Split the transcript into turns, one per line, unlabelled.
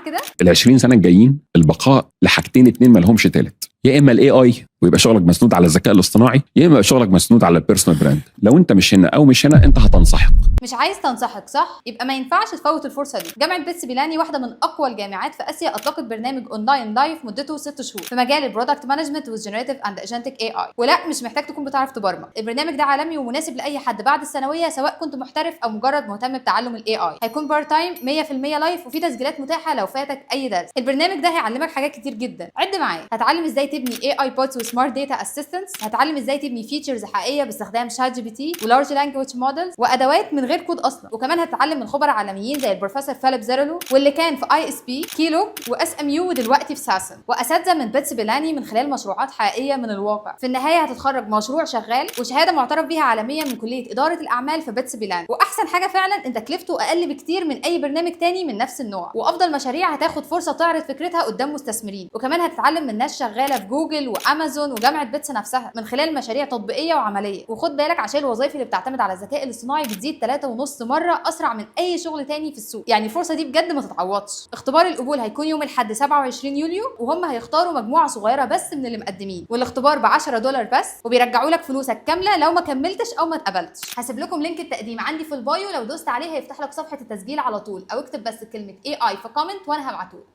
كده؟
ال20 سنه الجايين البقاء لحاجتين اتنين ما لهمش تالت، يا اما الاي اي ويبقى شغلك مسنود على الذكاء الاصطناعي، يا اما يبقى شغلك مسنود على البيرسونال براند. لو انت مش هنا او مش هنا انت هتنسحق.
مش عايز تنسحق صح؟ يبقى ما ينفعش تفوت الفرصه دي. جامعه بيتس بيلاني واحده من اقوى الجامعات في اسيا اطلقت برنامج اونلاين لايف مدته 6 شهور في مجال البرودكت مانجمنت والجنريتيف اند اجنتيك اي اي. ولا مش محتاج تكون بتعرف تبرمج، البرنامج ده عالمي ومناسب لاي حد بعد الثانويه سواء كنت محترف او مجرد مهتم بتعلم الاي اي. هيكون بار تايم 100% لايف وفي تسجيلات متاحه لو فاتك اي درس. البرنامج ده هيعلمك حاجات كتير جدا، عد معايا. هتعلم ازاي تبني اي اي بوتس وسمارت داتا اسيستنتس، هتعلم ازاي تبني فيتشرز حقيقيه باستخدام شات جي بي تي ولارج لانجويج مودلز وادوات من غير كود اصلا. وكمان هتتعلم من خبراء عالميين زي البروفيسور فيليب زيرولو واللي كان في اي اس بي كيلو واس ام يو ودلوقتي في ساسن، واساتذه من بيتس بيلاني من خلال مشروعات حقيقيه من الواقع. في النهايه هتتخرج مشروع شغال وشهاده معترف بيها عالميا من كليه اداره الاعمال في بيتس بيلاني. واحسن حاجه فعلا ان تكلفته اقل بكتير من اي برنامج تاني من نفس النوع، وافضل مشاريع هتاخد فرصه تعرض فكرتها قدام مستثمرين. وكمان هتتعلم من ناس شغاله في جوجل وامازون وجامعه بيتس نفسها من خلال مشاريع تطبيقيه وعمليه. وخد بالك عشان الوظائف اللي بتعتمد على الذكاء الاصطناعي بتزيد 3.5 مره اسرع من اي شغل تاني في السوق، يعني الفرصه دي بجد ما تتعوضش. اختبار القبول هيكون يوم الاحد 27 يوليو وهم هيختاروا مجموعه صغيره بس من اللي مقدمين، والاختبار ب $10 بس، وبيرجعوا لك فلوسك كامله لو ما كملتش او ما اتقبلتش. هسيب لكم لينك التقديم عندي في البايو، لو دوست عليه هيفتح لك صفحه التسجيل على طول، او اكتب بس كلمه اي اي في كومنت وانا هبعتهولك.